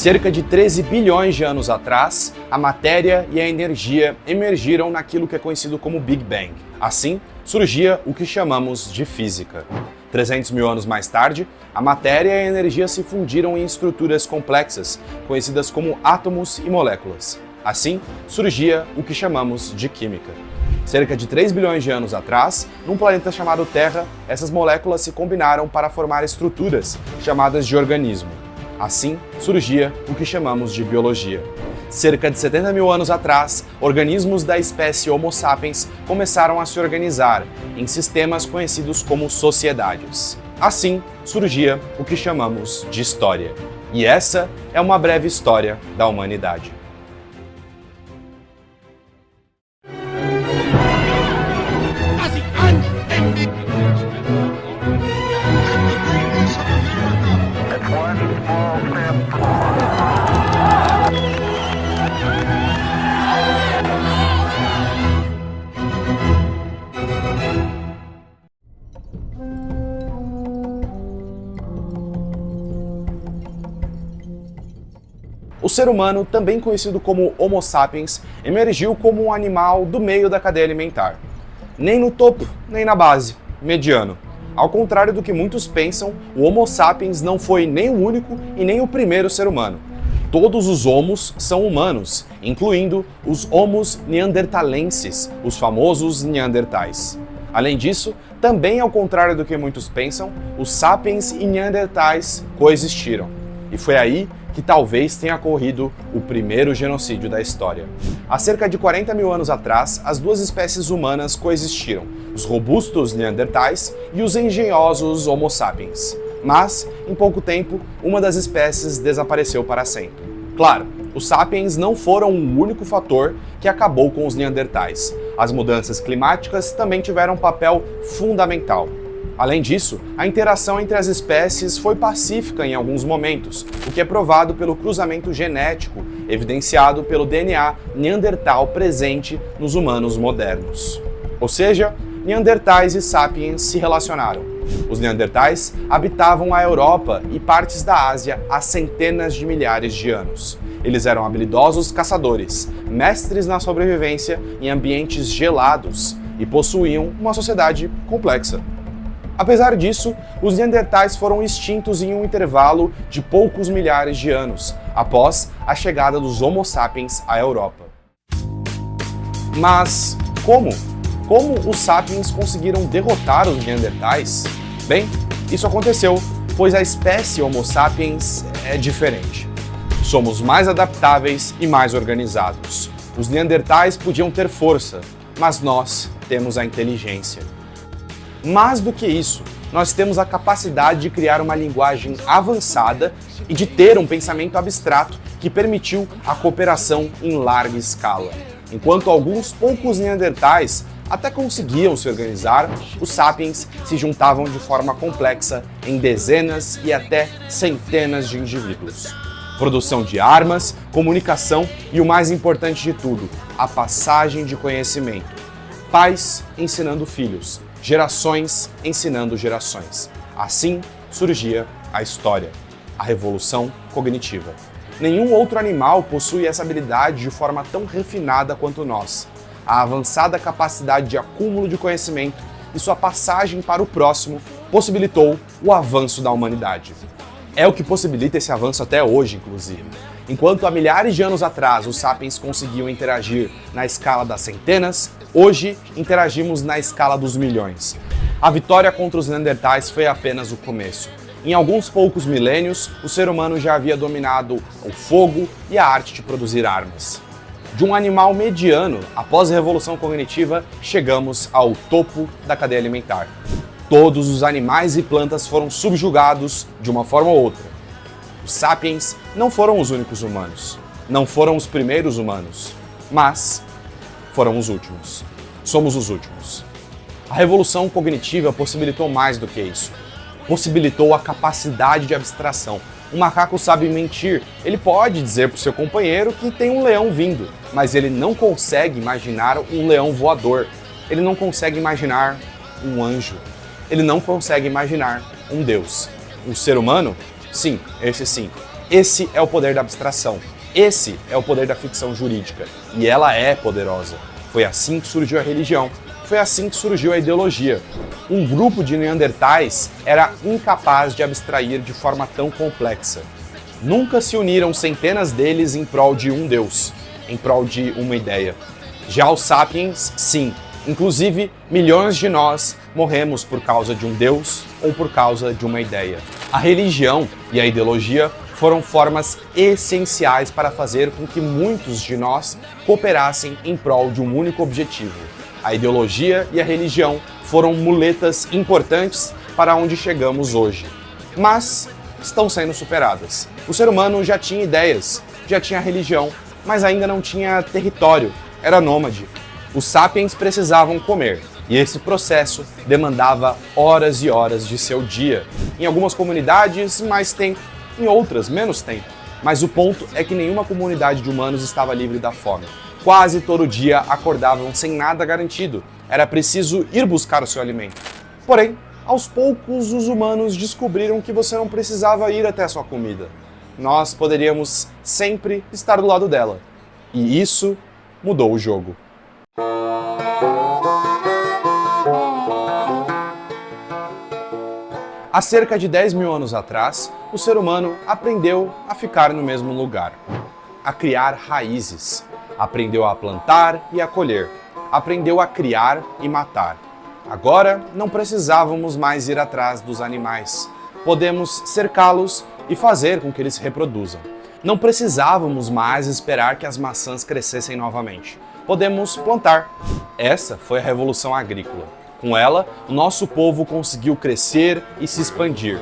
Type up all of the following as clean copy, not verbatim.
Cerca de 13 bilhões de anos atrás, a matéria e a energia emergiram naquilo que é conhecido como Big Bang. Assim, surgia o que chamamos de física. 300 mil anos mais tarde, a matéria e a energia se fundiram em estruturas complexas, conhecidas como átomos e moléculas. Assim, surgia o que chamamos de química. Cerca de 3 bilhões de anos atrás, num planeta chamado Terra, essas moléculas se combinaram para formar estruturas chamadas de organismo. Assim, surgia o que chamamos de biologia. Cerca de 70 mil anos atrás, organismos da espécie Homo sapiens começaram a se organizar em sistemas conhecidos como sociedades. Assim, surgia o que chamamos de história. E essa é uma breve história da humanidade. O ser humano, também conhecido como Homo sapiens, emergiu como um animal do meio da cadeia alimentar. Nem no topo, nem na base, mediano. Ao contrário do que muitos pensam, o Homo sapiens não foi nem o único e nem o primeiro ser humano. Todos os homos são humanos, incluindo os Homos neanderthalenses, os famosos neandertais. Além disso, também ao contrário do que muitos pensam, os sapiens e neandertais coexistiram. E foi aí que talvez tenha ocorrido o primeiro genocídio da história. Há cerca de 40 mil anos atrás, as duas espécies humanas coexistiram, os robustos neandertais e os engenhosos Homo sapiens. Mas, em pouco tempo, uma das espécies desapareceu para sempre. Claro, os sapiens não foram o único fator que acabou com os neandertais. As mudanças climáticas também tiveram um papel fundamental. Além disso, a interação entre as espécies foi pacífica em alguns momentos, o que é provado pelo cruzamento genético, evidenciado pelo DNA neandertal presente nos humanos modernos. Ou seja, neandertais e sapiens se relacionaram. Os neandertais habitavam a Europa e partes da Ásia há centenas de milhares de anos. Eles eram habilidosos caçadores, mestres na sobrevivência em ambientes gelados e possuíam uma sociedade complexa. Apesar disso, os neandertais foram extintos em um intervalo de poucos milhares de anos, após a chegada dos Homo sapiens à Europa. Mas como? Como os sapiens conseguiram derrotar os neandertais? Bem, isso aconteceu, pois a espécie Homo sapiens é diferente. Somos mais adaptáveis e mais organizados. Os neandertais podiam ter força, mas nós temos a inteligência. Mais do que isso, nós temos a capacidade de criar uma linguagem avançada e de ter um pensamento abstrato que permitiu a cooperação em larga escala. Enquanto alguns poucos neandertais até conseguiam se organizar, os sapiens se juntavam de forma complexa em dezenas e até centenas de indivíduos. Produção de armas, comunicação e o mais importante de tudo, a passagem de conhecimento. Pais ensinando filhos, gerações ensinando gerações. Assim surgia a história, a revolução cognitiva. Nenhum outro animal possui essa habilidade de forma tão refinada quanto nós. A avançada capacidade de acúmulo de conhecimento e sua passagem para o próximo possibilitou o avanço da humanidade. É o que possibilita esse avanço até hoje, inclusive. Enquanto há milhares de anos atrás os sapiens conseguiam interagir na escala das centenas, hoje interagimos na escala dos milhões. A vitória contra os neandertais foi apenas o começo. Em alguns poucos milênios, o ser humano já havia dominado o fogo e a arte de produzir armas. De um animal mediano, após a revolução cognitiva, chegamos ao topo da cadeia alimentar. Todos os animais e plantas foram subjugados de uma forma ou outra. Os sapiens não foram os únicos humanos, não foram os primeiros humanos, mas foram os últimos. Somos os últimos. A revolução cognitiva possibilitou mais do que isso. Possibilitou a capacidade de abstração. Um macaco sabe mentir. Ele pode dizer para o seu companheiro que tem um leão vindo, mas ele não consegue imaginar um leão voador. Ele não consegue imaginar um anjo. Ele não consegue imaginar um Deus. Um ser humano? Sim, esse sim. Esse é o poder da abstração. Esse é o poder da ficção jurídica. E ela é poderosa. Foi assim que surgiu a religião. Foi assim que surgiu a ideologia. Um grupo de neandertais era incapaz de abstrair de forma tão complexa. Nunca se uniram centenas deles em prol de um Deus, em prol de uma ideia. Já os sapiens, sim. Inclusive, milhões de nós morremos por causa de um Deus ou por causa de uma ideia. A religião e a ideologia foram formas essenciais para fazer com que muitos de nós cooperassem em prol de um único objetivo. A ideologia e a religião foram muletas importantes para onde chegamos hoje. Mas estão sendo superadas. O ser humano já tinha ideias, já tinha religião, mas ainda não tinha território, era nômade. Os sapiens precisavam comer, e esse processo demandava horas e horas de seu dia. Em algumas comunidades, mais tempo, em outras, menos tempo. Mas o ponto é que nenhuma comunidade de humanos estava livre da fome. Quase todo dia acordavam sem nada garantido. Era preciso ir buscar o seu alimento. Porém, aos poucos, os humanos descobriram que você não precisava ir até a sua comida. Nós poderíamos sempre estar do lado dela. E isso mudou o jogo. Há cerca de 10 mil anos atrás, o ser humano aprendeu a ficar no mesmo lugar, a criar raízes, aprendeu a plantar e a colher, aprendeu a criar e matar. Agora, não precisávamos mais ir atrás dos animais. Podemos cercá-los e fazer com que eles se reproduzam. Não precisávamos mais esperar que as maçãs crescessem novamente. Podemos plantar. Essa foi a Revolução Agrícola. Com ela, o nosso povo conseguiu crescer e se expandir.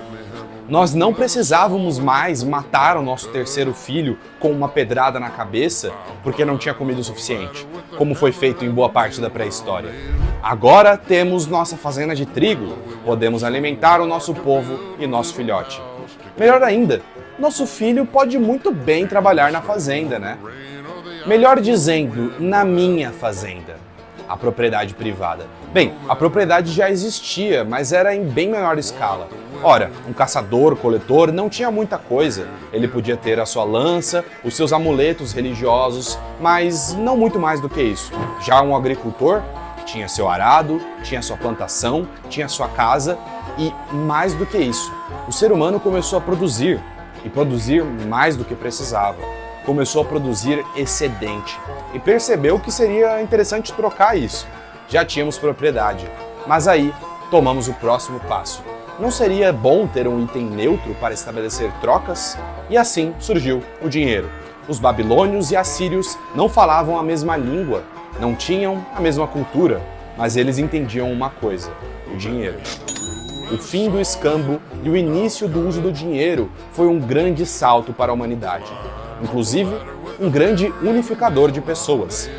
Nós não precisávamos mais matar o nosso terceiro filho com uma pedrada na cabeça porque não tinha comida o suficiente, como foi feito em boa parte da pré-história. Agora temos nossa fazenda de trigo, podemos alimentar o nosso povo e nosso filhote. Melhor ainda, nosso filho pode muito bem trabalhar na fazenda, né? Melhor dizendo, na minha fazenda. A propriedade privada. Bem, a propriedade já existia, mas era em bem menor escala. Ora, um caçador-coletor não tinha muita coisa. Ele podia ter a sua lança, os seus amuletos religiosos, mas não muito mais do que isso. Já um agricultor tinha seu arado, tinha sua plantação, tinha sua casa e, mais do que isso, o ser humano começou a produzir, e produzir mais do que precisava. Começou a produzir excedente e percebeu que seria interessante trocar isso. Já tínhamos propriedade, mas aí tomamos o próximo passo. Não seria bom ter um item neutro para estabelecer trocas? E assim surgiu o dinheiro. Os babilônios e assírios não falavam a mesma língua, não tinham a mesma cultura, mas eles entendiam uma coisa: o dinheiro. O fim do escambo e o início do uso do dinheiro foi um grande salto para a humanidade. Inclusive, um grande unificador de pessoas.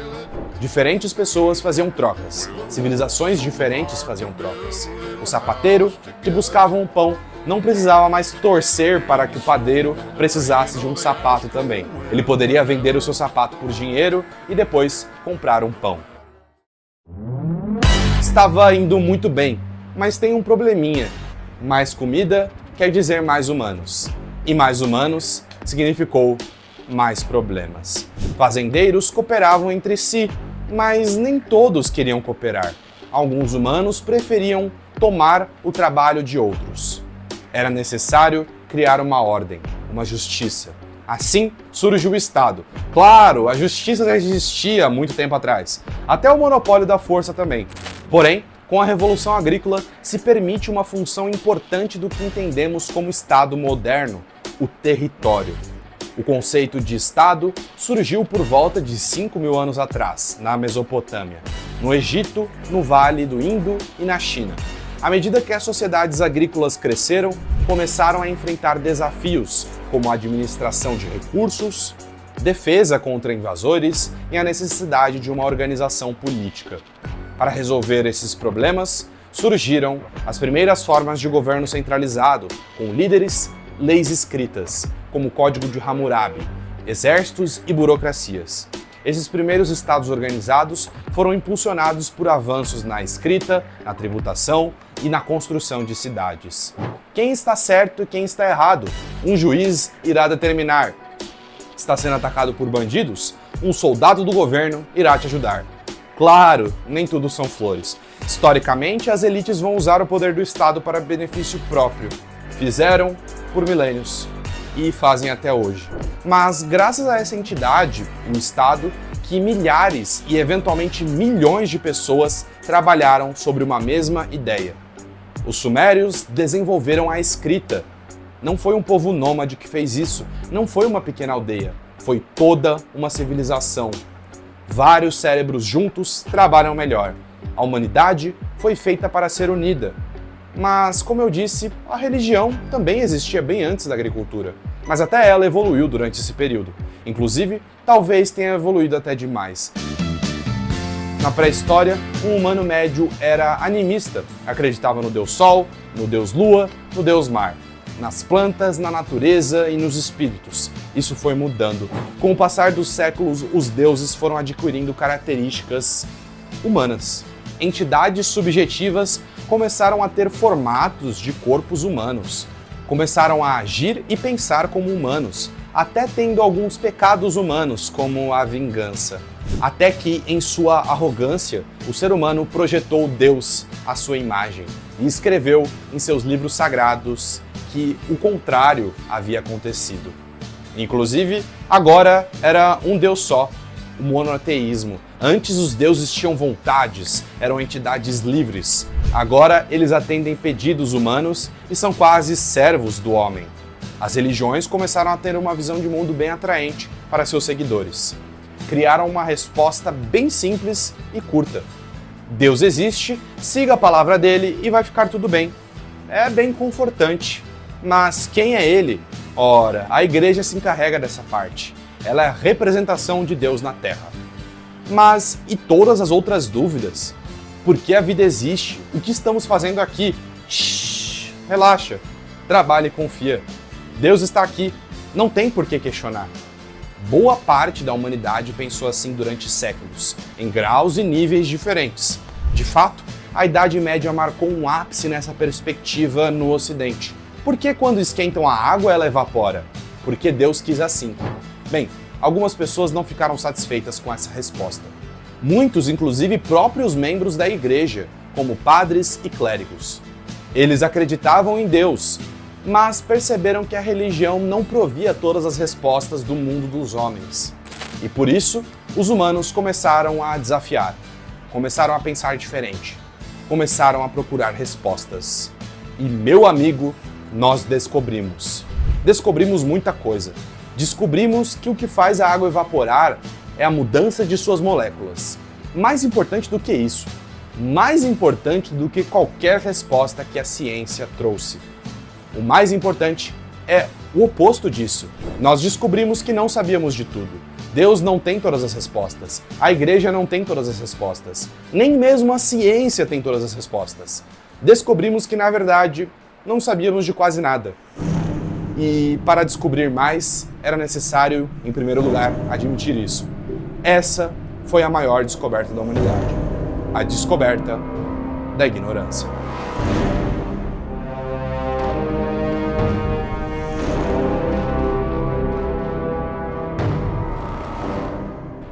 Diferentes pessoas faziam trocas, civilizações diferentes faziam trocas. O sapateiro, que buscava um pão, não precisava mais torcer para que o padeiro precisasse de um sapato também. Ele poderia vender o seu sapato por dinheiro e depois comprar um pão. Estava indo muito bem, mas tem um probleminha. Mais comida quer dizer mais humanos. E mais humanos significou mais problemas. Fazendeiros cooperavam entre si, mas nem todos queriam cooperar. Alguns humanos preferiam tomar o trabalho de outros. Era necessário criar uma ordem, uma justiça. Assim surgiu o Estado. Claro, a justiça já existia há muito tempo atrás, até o monopólio da força também. Porém, com a Revolução Agrícola, se permite uma função importante do que entendemos como Estado moderno, o território. O conceito de Estado surgiu por volta de 5 mil anos atrás, na Mesopotâmia, no Egito, no Vale do Indo e na China. À medida que as sociedades agrícolas cresceram, começaram a enfrentar desafios, como a administração de recursos, defesa contra invasores e a necessidade de uma organização política. Para resolver esses problemas, surgiram as primeiras formas de governo centralizado, com líderes, leis escritas, como o Código de Hammurabi, exércitos e burocracias. Esses primeiros estados organizados foram impulsionados por avanços na escrita, na tributação e na construção de cidades. Quem está certo e quem está errado? Um juiz irá determinar. Está sendo atacado por bandidos? Um soldado do governo irá te ajudar. Claro, nem tudo são flores. Historicamente, as elites vão usar o poder do Estado para benefício próprio. Fizeram por milênios e fazem até hoje. Mas graças a essa entidade, o Estado, que milhares e eventualmente milhões de pessoas trabalharam sobre uma mesma ideia. Os sumérios desenvolveram a escrita. Não foi um povo nômade que fez isso, não foi uma pequena aldeia, foi toda uma civilização. Vários cérebros juntos trabalham melhor. A humanidade foi feita para ser unida. Mas, como eu disse, a religião também existia bem antes da agricultura. Mas até ela evoluiu durante esse período. Inclusive, talvez tenha evoluído até demais. Na pré-história, um humano médio era animista. Acreditava no deus Sol, no deus Lua, no deus Mar. Nas plantas, na natureza e nos espíritos. Isso foi mudando. Com o passar dos séculos, os deuses foram adquirindo características humanas. Entidades subjetivas começaram a ter formatos de corpos humanos. Começaram a agir e pensar como humanos, até tendo alguns pecados humanos, como a vingança. Até que, em sua arrogância, o ser humano projetou Deus à sua imagem e escreveu em seus livros sagrados que o contrário havia acontecido. Inclusive, agora era um Deus só, o monoteísmo. Antes os deuses tinham vontades, eram entidades livres. Agora eles atendem pedidos humanos e são quase servos do homem. As religiões começaram a ter uma visão de mundo bem atraente para seus seguidores. Criaram uma resposta bem simples e curta. Deus existe, siga a palavra dele e vai ficar tudo bem. É bem confortante. Mas quem é ele? Ora, a igreja se encarrega dessa parte. Ela é a representação de Deus na Terra. Mas e todas as outras dúvidas? Por que a vida existe? O que estamos fazendo aqui? Shhh, relaxa, trabalhe e confia. Deus está aqui, não tem por que questionar. Boa parte da humanidade pensou assim durante séculos, em graus e níveis diferentes. De fato, a Idade Média marcou um ápice nessa perspectiva no Ocidente. Por que quando esquentam a água ela evapora? Porque Deus quis assim. Bem, algumas pessoas não ficaram satisfeitas com essa resposta. Muitos, inclusive próprios membros da igreja, como padres e clérigos. Eles acreditavam em Deus, mas perceberam que a religião não provia todas as respostas do mundo dos homens. E por isso, os humanos começaram a desafiar, começaram a pensar diferente, começaram a procurar respostas. E, meu amigo, nós descobrimos. Descobrimos muita coisa. Descobrimos que o que faz a água evaporar é a mudança de suas moléculas. Mais importante do que isso, mais importante do que qualquer resposta que a ciência trouxe. O mais importante é o oposto disso. Nós descobrimos que não sabíamos de tudo. Deus não tem todas as respostas. A igreja não tem todas as respostas. Nem mesmo a ciência tem todas as respostas. Descobrimos que, na verdade, não sabíamos de quase nada. E para descobrir mais, era necessário, em primeiro lugar, admitir isso. Essa foi a maior descoberta da humanidade. A descoberta da ignorância.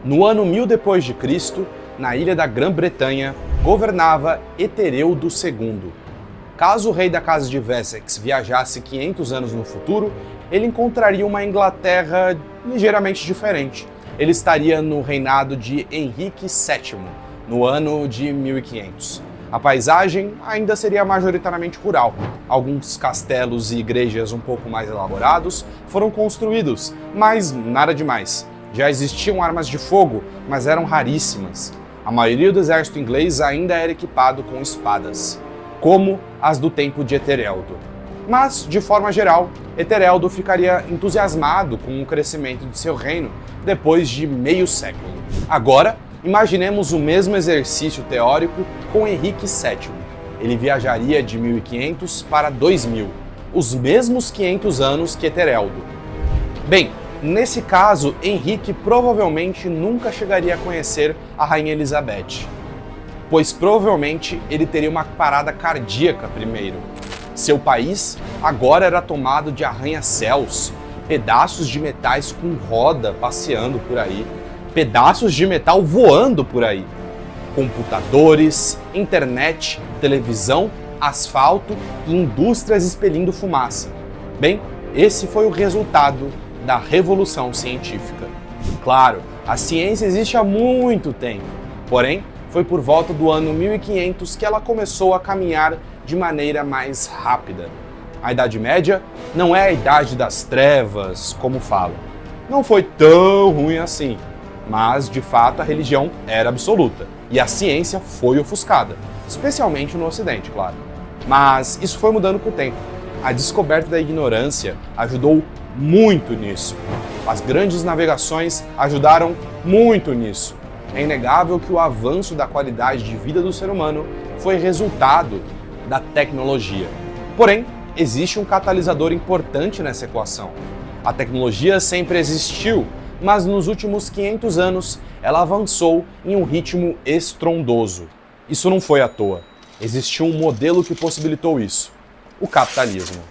No ano 1000 depois de Cristo, na ilha da Grã-Bretanha, governava Etereudo II. Caso o rei da casa de Wessex viajasse 500 anos no futuro, ele encontraria uma Inglaterra ligeiramente diferente. Ele estaria no reinado de Henrique VII, no ano de 1500. A paisagem ainda seria majoritariamente rural. Alguns castelos e igrejas um pouco mais elaborados foram construídos, mas nada demais. Já existiam armas de fogo, mas eram raríssimas. A maioria do exército inglês ainda era equipado com espadas, como as do tempo de Etereudo. Mas, de forma geral, Etereudo ficaria entusiasmado com o crescimento de seu reino depois de meio século. Agora, imaginemos o mesmo exercício teórico com Henrique VII. Ele viajaria de 1500 para 2000, os mesmos 500 anos que Etereudo. Bem, Nesse caso, Henrique provavelmente nunca chegaria a conhecer a Rainha Elizabeth, pois provavelmente ele teria uma parada cardíaca primeiro. Seu país agora era tomado de arranha-céus, pedaços de metais com roda passeando por aí, pedaços de metal voando por aí, computadores, internet, televisão, asfalto e indústrias expelindo fumaça. Bem, esse foi o resultado da Revolução Científica. Claro, a ciência existe há muito tempo, porém, foi por volta do ano 1500 que ela começou a caminhar de maneira mais rápida. A Idade Média não é a Idade das Trevas, como falam. Não foi tão ruim assim, mas de fato a religião era absoluta e a ciência foi ofuscada, especialmente no Ocidente, claro. Mas isso foi mudando com o tempo. A descoberta da ignorância ajudou muito nisso. As grandes navegações ajudaram muito nisso. É inegável que o avanço da qualidade de vida do ser humano foi resultado da tecnologia. Porém, existe um catalisador importante nessa equação. A tecnologia sempre existiu, mas nos últimos 500 anos ela avançou em um ritmo estrondoso. Isso não foi à toa. Existiu um modelo que possibilitou isso: o capitalismo.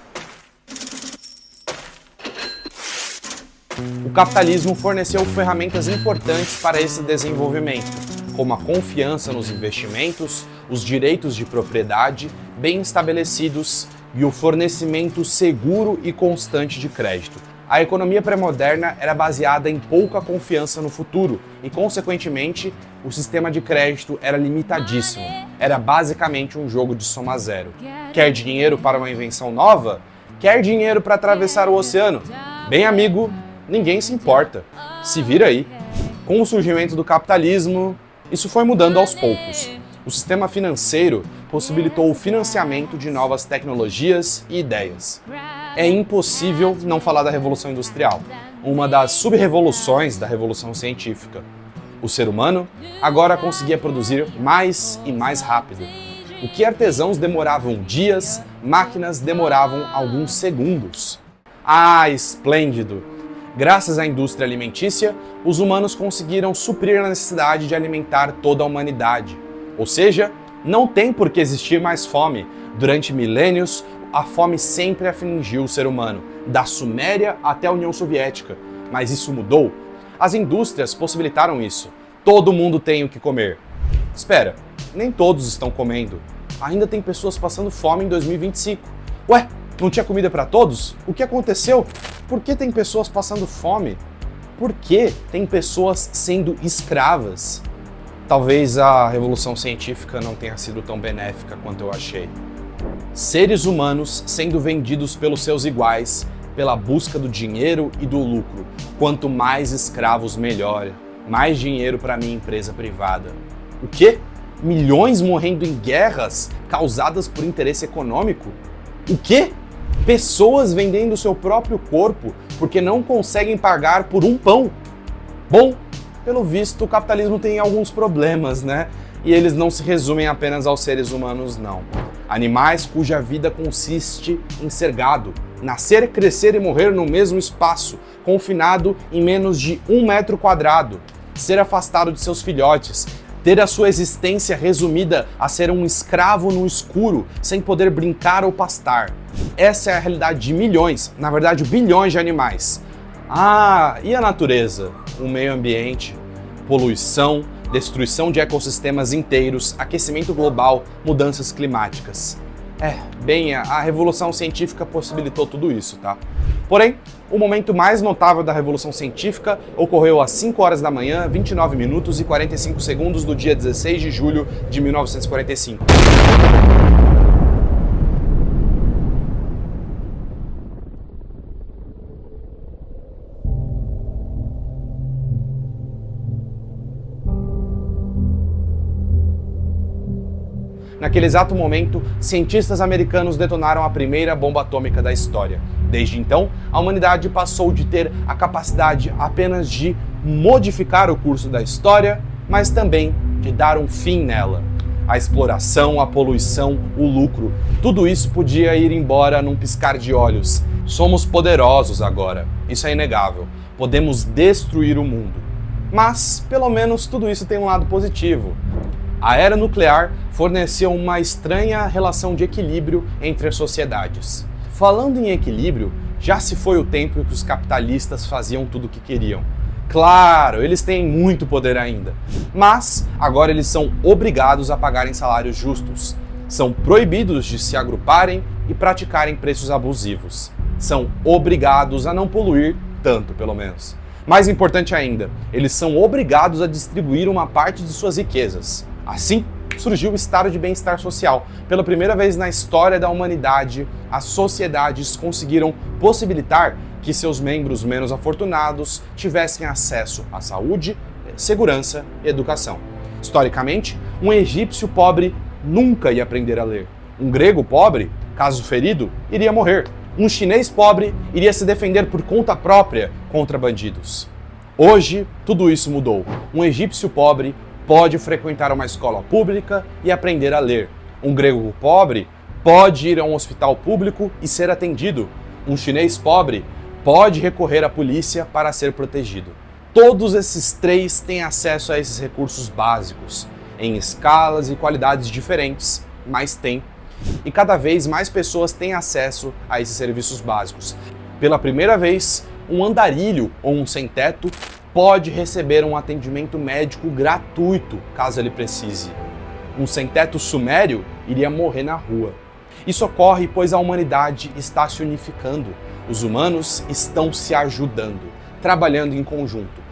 O capitalismo forneceu ferramentas importantes para esse desenvolvimento, como a confiança nos investimentos, os direitos de propriedade bem estabelecidos e o fornecimento seguro e constante de crédito. A economia pré-moderna era baseada em pouca confiança no futuro e, consequentemente, o sistema de crédito era limitadíssimo. Era basicamente um jogo de soma zero. Quer dinheiro para uma invenção nova? Quer dinheiro para atravessar o oceano? Bem, amigo, ninguém se importa. Se vira aí. Com o surgimento do capitalismo, isso foi mudando aos poucos. O sistema financeiro possibilitou o financiamento de novas tecnologias e ideias. É impossível não falar da Revolução Industrial, uma das sub-revoluções da Revolução Científica. O ser humano agora conseguia produzir mais e mais rápido. O que artesãos demoravam dias, máquinas demoravam alguns segundos. Ah, esplêndido! Graças à indústria alimentícia, os humanos conseguiram suprir a necessidade de alimentar toda a humanidade. Ou seja, não tem por que existir mais fome. Durante milênios, a fome sempre afligiu o ser humano, da Suméria até a União Soviética. Mas isso mudou? As indústrias possibilitaram isso. Todo mundo tem o que comer. Espera, nem todos estão comendo. Ainda tem pessoas passando fome em 2025. Ué, não tinha comida para todos? O que aconteceu? Por que tem pessoas passando fome? Por que tem pessoas sendo escravas? Talvez a Revolução Científica não tenha sido tão benéfica quanto eu achei. Seres humanos sendo vendidos pelos seus iguais, pela busca do dinheiro e do lucro. Quanto mais escravos, melhor. Mais dinheiro para minha empresa privada. O quê? Milhões morrendo em guerras causadas por interesse econômico? O quê? Pessoas vendendo seu próprio corpo porque não conseguem pagar por um pão? Bom, pelo visto, o capitalismo tem alguns problemas, né? E eles não se resumem apenas aos seres humanos, não. Animais cuja vida consiste em ser gado, nascer, crescer e morrer no mesmo espaço, confinado em menos de 1 metro quadrado, ser afastado de seus filhotes, ter a sua existência resumida a ser um escravo no escuro, sem poder brincar ou pastar. Essa é a realidade de milhões, na verdade bilhões de animais. Ah, e a natureza? O meio ambiente, poluição, destruição de ecossistemas inteiros, aquecimento global, mudanças climáticas. Bem, a Revolução Científica possibilitou tudo isso, tá? Porém, o momento mais notável da Revolução Científica ocorreu às 5 horas da manhã, 29 minutos e 45 segundos do dia 16 de julho de 1945. Naquele exato momento, cientistas americanos detonaram a primeira bomba atômica da história. Desde então, a humanidade passou de ter a capacidade apenas de modificar o curso da história, mas também de dar um fim nela. A exploração, a poluição, o lucro, tudo isso podia ir embora num piscar de olhos. Somos poderosos agora, isso é inegável. Podemos destruir o mundo. Mas, pelo menos, tudo isso tem um lado positivo. A era nuclear forneceu uma estranha relação de equilíbrio entre as sociedades. Falando em equilíbrio, já se foi o tempo em que os capitalistas faziam tudo o que queriam. Claro, eles têm muito poder ainda, mas agora eles são obrigados a pagarem salários justos. São proibidos de se agruparem e praticarem preços abusivos. São obrigados a não poluir tanto, pelo menos. Mais importante ainda, eles são obrigados a distribuir uma parte de suas riquezas. Assim, surgiu o estado de bem-estar social. Pela primeira vez na história da humanidade, as sociedades conseguiram possibilitar que seus membros menos afortunados tivessem acesso à saúde, segurança e educação. Historicamente, um egípcio pobre nunca ia aprender a ler. Um grego pobre, caso ferido, iria morrer. Um chinês pobre iria se defender por conta própria contra bandidos. Hoje, tudo isso mudou. Um egípcio pobre pode frequentar uma escola pública e aprender a ler. Um grego pobre pode ir a um hospital público e ser atendido. Um chinês pobre pode recorrer à polícia para ser protegido. Todos esses três têm acesso a esses recursos básicos, em escalas e qualidades diferentes, mas têm. E cada vez mais pessoas têm acesso a esses serviços básicos. Pela primeira vez, um andarilho ou um sem-teto pode receber um atendimento médico gratuito, caso ele precise. Um sem-teto sumério iria morrer na rua. Isso ocorre pois a humanidade está se unificando. Os humanos estão se ajudando, trabalhando em conjunto.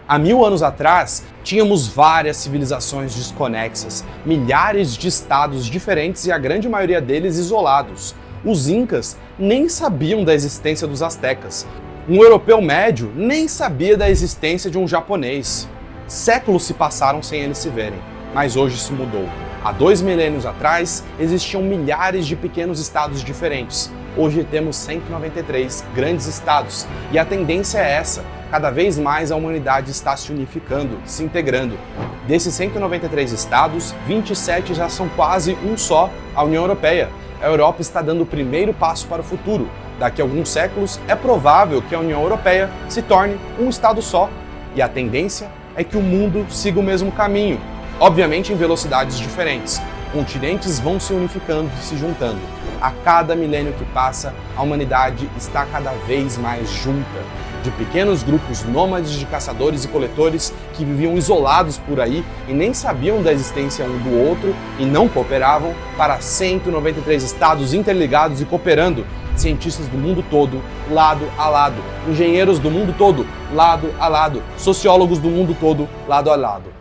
Há 1000 anos atrás, tínhamos várias civilizações desconexas, milhares de estados diferentes e a grande maioria deles isolados. Os incas nem sabiam da existência dos astecas. Um europeu médio nem sabia da existência de um japonês. Séculos se passaram sem eles se verem, mas hoje isso mudou. Há 2 milênios atrás, existiam milhares de pequenos estados diferentes. Hoje temos 193 grandes estados e a tendência é essa. Cada vez mais a humanidade está se unificando, se integrando. Desses 193 estados, 27 já são quase um só, a União Europeia. A Europa está dando o primeiro passo para o futuro. Daqui a alguns séculos, é provável que a União Europeia se torne um estado só. E a tendência é que o mundo siga o mesmo caminho, obviamente em velocidades diferentes. Continentes vão se unificando e se juntando. A cada milênio que passa, a humanidade está cada vez mais junta. De pequenos grupos nômades de caçadores e coletores que viviam isolados por aí e nem sabiam da existência um do outro e não cooperavam, para 193 estados interligados e cooperando. Cientistas do mundo todo, lado a lado. Engenheiros do mundo todo, lado a lado. Sociólogos do mundo todo, lado a lado.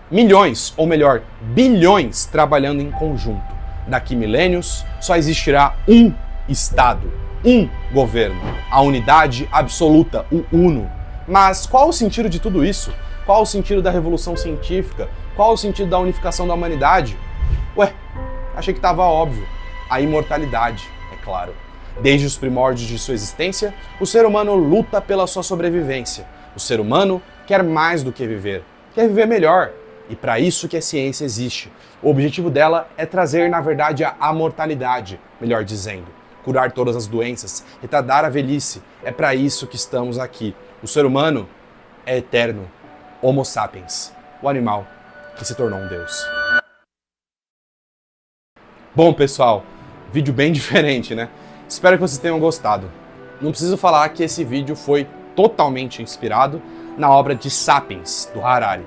Milhões, ou melhor, bilhões trabalhando em conjunto. Daqui milênios, só existirá um Estado, um governo, a unidade absoluta, o Uno. Mas qual o sentido de tudo isso? Qual o sentido da revolução científica? Qual o sentido da unificação da humanidade? Ué, achei que estava óbvio. A imortalidade, é claro. Desde os primórdios de sua existência, o ser humano luta pela sua sobrevivência. O ser humano quer mais do que viver, quer viver melhor. E para isso que a ciência existe. O objetivo dela é trazer, na verdade, a amortalidade, melhor dizendo. Curar todas as doenças, retardar a velhice. É para isso que estamos aqui. O ser humano é eterno. Homo sapiens, o animal que se tornou um deus. Bom, pessoal, vídeo bem diferente, né? Espero que vocês tenham gostado. Não preciso falar que esse vídeo foi totalmente inspirado na obra de Sapiens, do Harari.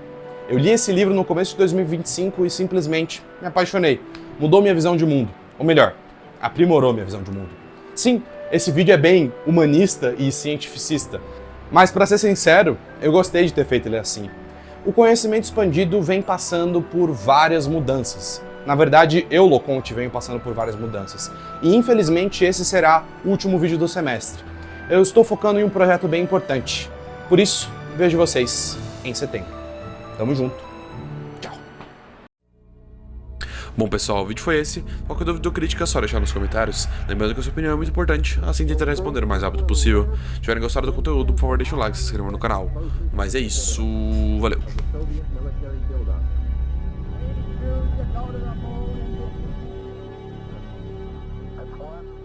Eu li esse livro no começo de 2025 e simplesmente me apaixonei. Mudou minha visão de mundo. Ou melhor, aprimorou minha visão de mundo. Sim, esse vídeo é bem humanista e cientificista. Mas para ser sincero, eu gostei de ter feito ele assim. O conhecimento expandido vem passando por várias mudanças. Na verdade, eu, Loconte, venho passando por várias mudanças. E infelizmente esse será o último vídeo do semestre. Eu estou focando em um projeto bem importante. Por isso, vejo vocês em setembro. Tamo junto. Tchau. Bom, pessoal, o vídeo foi esse. Qualquer dúvida ou crítica é só deixar nos comentários. Lembrando que a sua opinião é muito importante, assim tentarei responder o mais rápido possível. Se tiverem gostado do conteúdo, por favor, deixa o like e se inscreva no canal. Mas é isso. Valeu. That's one.